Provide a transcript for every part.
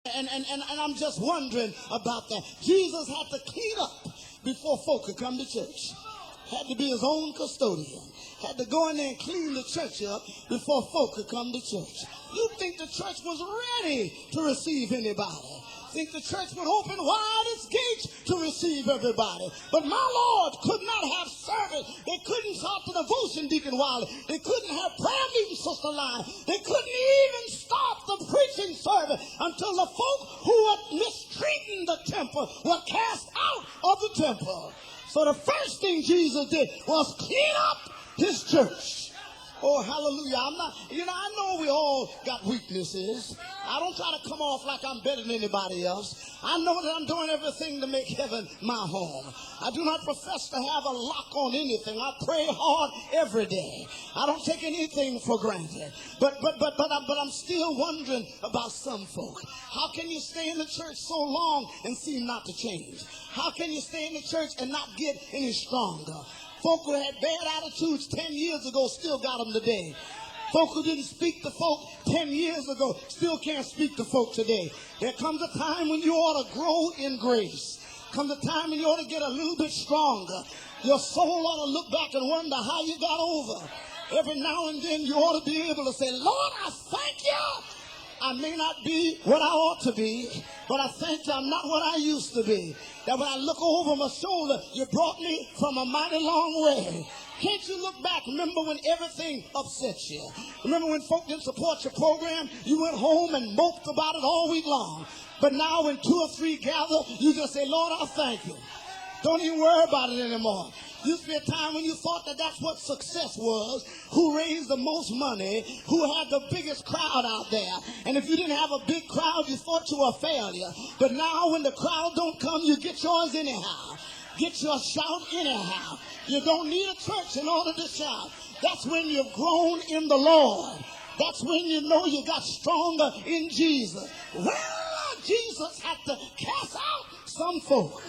And I'm just wondering about that. Jesus had to clean up before folk could come to church. Had to be his own custodian. Had to go in there and clean the church up before folk could come to church. You think the church was ready to receive anybody? Think the church would open wide its gates to receive everybody. But my Lord could not have service. They couldn't start the devotion, Deacon Wiley. They couldn't have prayer meeting, Sister Line. They couldn't even start the preaching service until the folk who were mistreating the temple were cast out of the temple. So the first thing Jesus did was clean up his church. Oh, hallelujah. I know we all got weaknesses. I don't try to come off like I'm better than anybody else. I know that I'm doing everything to make heaven my home. I do not profess to have a lock on anything. I pray hard every day. I don't take anything for granted. But I'm still wondering about some folk. How can you stay in the church so long and seem not to change? How can you stay in the church and not get any stronger? Folk who had bad attitudes 10 years ago still got them today. Folk who didn't speak to folk 10 years ago still can't speak to folk today. There comes a time when you ought to grow in grace. Comes a time when you ought to get a little bit stronger. Your soul ought to look back and wonder how you got over. Every now and then you ought to be able to say, Lord, I thank you. I may not be what I ought to be, but I thank you I'm not what I used to be. That when I look over my shoulder, you brought me from a mighty long way. Can't you look back? Remember when everything upset you? Remember when folk didn't support your program? You went home and moped about it all week long. But now when 2 or 3 gather, you just say, Lord, I thank you. Don't even worry about it anymore. Used to be a time when you thought that that's what success was. Who raised the most money? Who had the biggest crowd out there? And if you didn't have a big crowd, you thought you were a failure. But now when the crowd don't come, you get yours anyhow. Get your shout anyhow. You don't need a church in order to shout. That's when you've grown in the Lord. That's when you know you got stronger in Jesus. Well, Jesus had to cast out some folk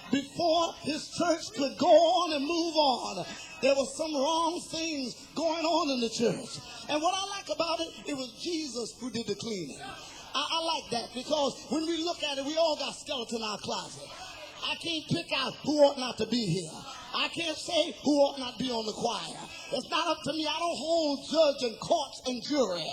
before his church could go on and move on. There were some wrong things going on in the church. And what I like about it, it was Jesus who did the cleaning. I like that because when we look at it, we all got skeleton in our closet. I can't pick out who ought not to be here. I can't say who ought not be on the choir. It's not up to me. I don't hold judge and courts and jury.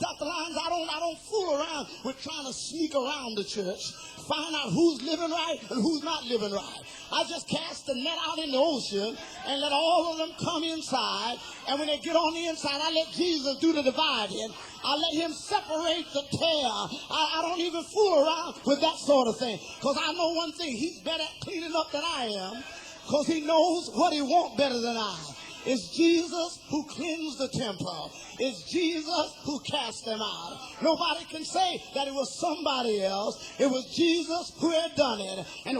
Dr. Lyons, I don't fool around with trying to sneak around the church, find out who's living right and who's not living right. I just cast the net out in the ocean and let all of them come inside. And when they get on the inside, I let Jesus do the dividing. I let him separate the tare. I don't even fool around with that sort of thing. Because I know one thing. He's better at cleaning up than I am. Because he knows what he wants better than I. It's Jesus who cleansed the temple. It's Jesus who cast them out. Nobody can say that it was somebody else. It was Jesus who had done it. And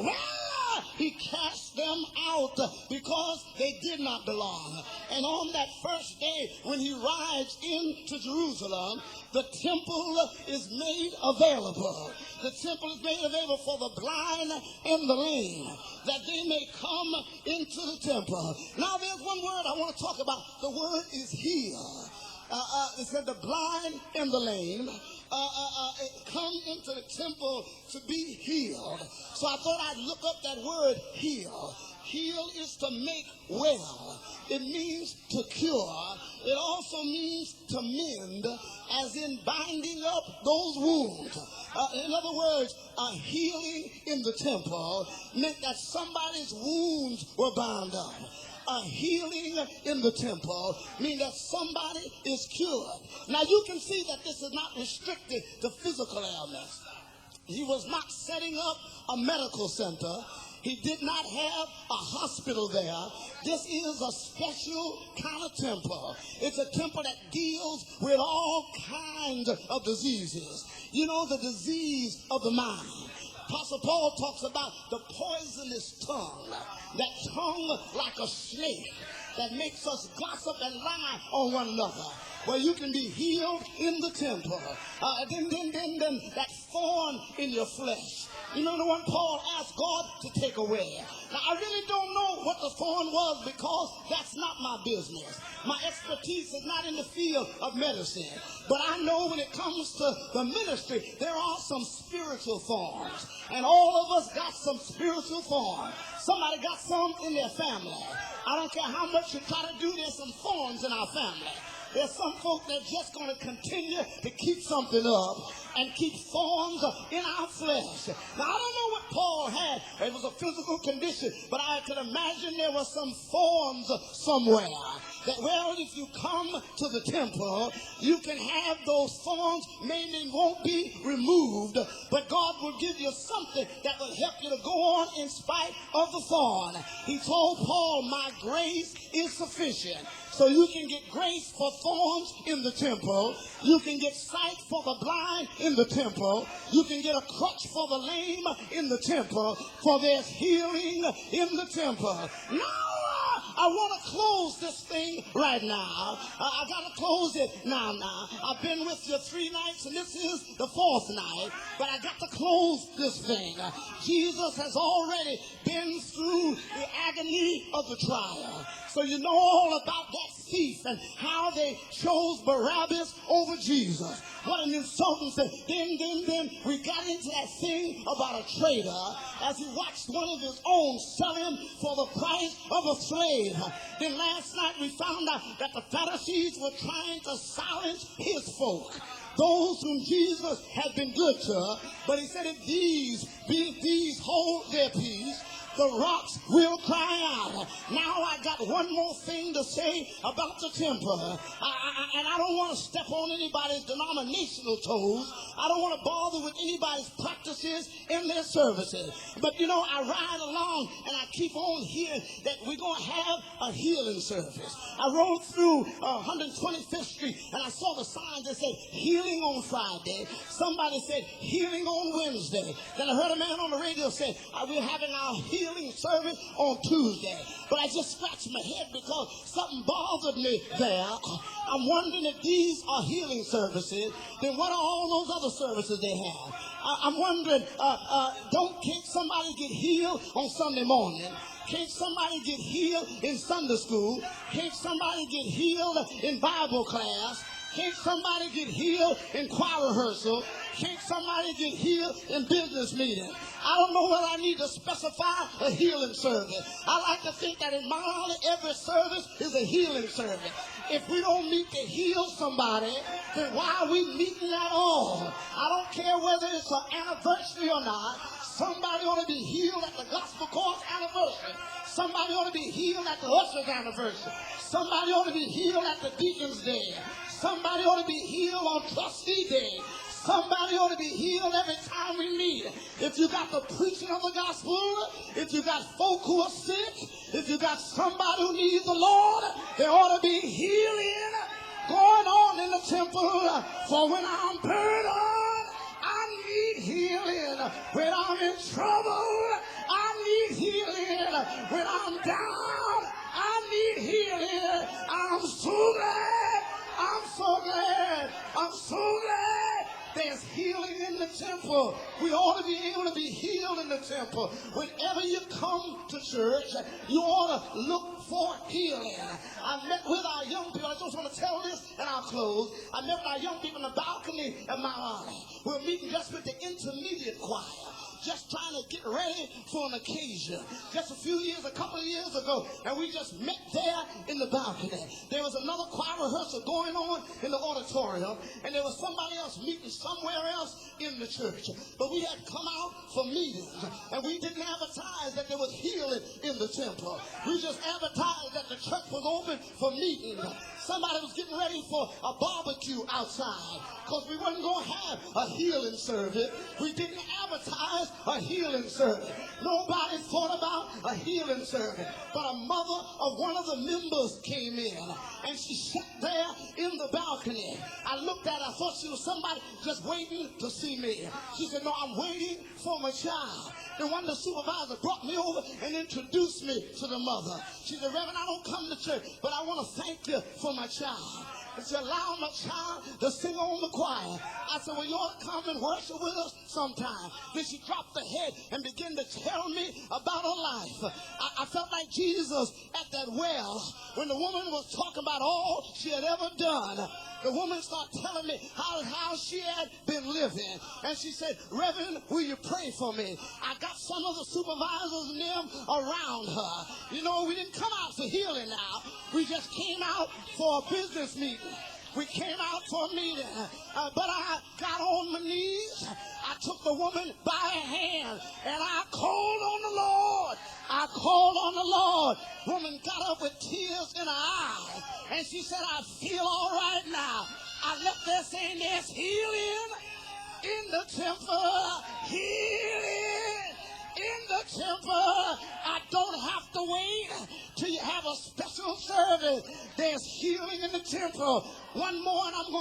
he cast them out because they did not belong. And on that first day when he rides into Jerusalem, the temple is made available. The temple is made available for the blind and the lame, that they may come into the temple. Now there's one word I want to talk about. The word is heal. It said the blind and the lame come into the temple to be healed. So I thought I'd look up that word heal. Heal is to make well. It means to cure. It also means to mend, as in binding up those wounds. In other words, healing in the temple meant that somebody's wounds were bound up. Healing in the temple means that somebody is cured. Now you can see that this is not restricted to physical ailments. He was not setting up a medical center. He did not have a hospital there. This is a special kind of temple. It's a temple that deals with all kinds of diseases. You know, the disease of the mind. Apostle Paul talks about the poisonous tongue, that tongue like a snake that makes us gossip and lie on one another. where you can be healed in the temple. Then that thorn in your flesh. You know the one Paul asked God to take away. Now, I really don't know what the thorn was because that's not my business. My expertise is not in the field of medicine. But I know when it comes to the ministry, there are some spiritual thorns. And all of us got some spiritual thorns. Somebody got some in their family. I don't care how much you try to do, there's some thorns in our family. There's some folk that are just going to continue to keep something up and keep thorns in our flesh. Now, I don't know what Paul had. It was a physical condition, but I could imagine there were some thorns somewhere. That, well, if you come to the temple, you can have those thorns. Maybe they won't be removed, but God will give you something that will help you to go on in spite of the thorn. He told Paul, my grace is sufficient. So you can get grace for thorns in the temple. You can get sight for the blind in the temple. You can get a crutch for the lame in the temple. For there's healing in the temple. Now, I want to close this thing right now. I got to close it now. I've been with you 3 nights, and this is the 4th night. But I got to close this thing. Jesus has already been through the agony of the trial. So you know all about that thief and how they chose Barabbas over Jesus. What an insulting thing. Then we got into that thing about a traitor as he watched one of his own sell him for the price of a slave. Then last night we found out that the Pharisees were trying to silence his folk. Those whom Jesus had been good to. But he said, if these hold their peace, the rocks will cry out. Now I got one more thing to say about the temple. And I don't want to step on anybody's denominational toes. I don't want to bother with anybody's practices in their services. But you know, I ride along and I keep on hearing that we're going to have a healing service. I rode through 125th Street and I saw the signs that said healing on Friday. Somebody said healing on Wednesday. Then I heard a man on the radio say, we're having our healing service on Tuesday. But I just scratched my head because something bothered me there. I'm wondering if these are healing services, then what are all those other services they have? I'm wondering, can't somebody get healed on Sunday morning? Can't somebody get healed in Sunday school? Can't somebody get healed in Bible class? Can't somebody get healed in choir rehearsal? Can't somebody get healed in business meeting? I don't know whether I need to specify a healing service. I like to think that in my knowledge, every service is a healing service. If we don't meet to heal somebody, then why are we meeting at all? I don't care whether it's an anniversary or not. Somebody ought to be healed at the gospel course anniversary. Somebody ought to be healed at the usher's anniversary. Somebody ought to be healed at the deacon's day. Somebody ought to be healed on trustee day. Somebody ought to be healed every time we meet. If you got the preaching of the gospel, if you got folk who are sick, if you got somebody who needs the Lord, there ought to be healing going on in the temple. For when I'm burdened, I need healing. When I'm in trouble, I need healing. When I'm down, I need healing. I'm so glad. I'm so glad. I'm so glad. There's healing in the temple. We ought to be able to be healed in the temple. Whenever you come to church, you ought to look for healing. I met with our young people. I just want to tell this and I'll close. I met with our young people in the balcony at Mount Olive. We're meeting just with the intermediate choir. Just trying to get ready for an occasion. Just a couple of years ago, and we just met there in the balcony. There was another choir rehearsal going on in the auditorium, and there was somebody else meeting somewhere else in the church. But we had come out for meetings, and we didn't advertise that there was healing in the temple. We just advertised that the church was open for meetings. Somebody was getting ready for a barbecue outside because we wasn't going to have a healing service. We didn't advertise a healing service. Nobody thought about a healing service. But a mother of one of the members came in and she sat there in the balcony. I looked at her. I thought she was somebody just waiting to see me. She said, no, I'm waiting for my child. And one of the supervisors brought me over and introduced me to the mother. She said, Reverend, I don't come to church, but I want to thank you for my child. and she allowed my child to sing on the choir. I said, well, you ought to come and worship with us sometime. Then she dropped her head and began to tell me about her life. I felt like Jesus at that well when the woman was talking about all she had ever done. The woman started telling me how she had been living. And she said, Reverend, will you pray for me? I got some of the supervisors and them around her. You know, we didn't come out for healing now. We just came out for a business meeting. We came out for a meeting. But I got on my knees. I took the woman by her hand and I called on the Lord. I called on the Lord. Woman got up with tears in her eyes. And she said, I feel all right now. I left there saying there's healing in the temple. Healing in the temple. I don't have to wait till you have a special service. There's healing in the temple. One more and I'm going to go.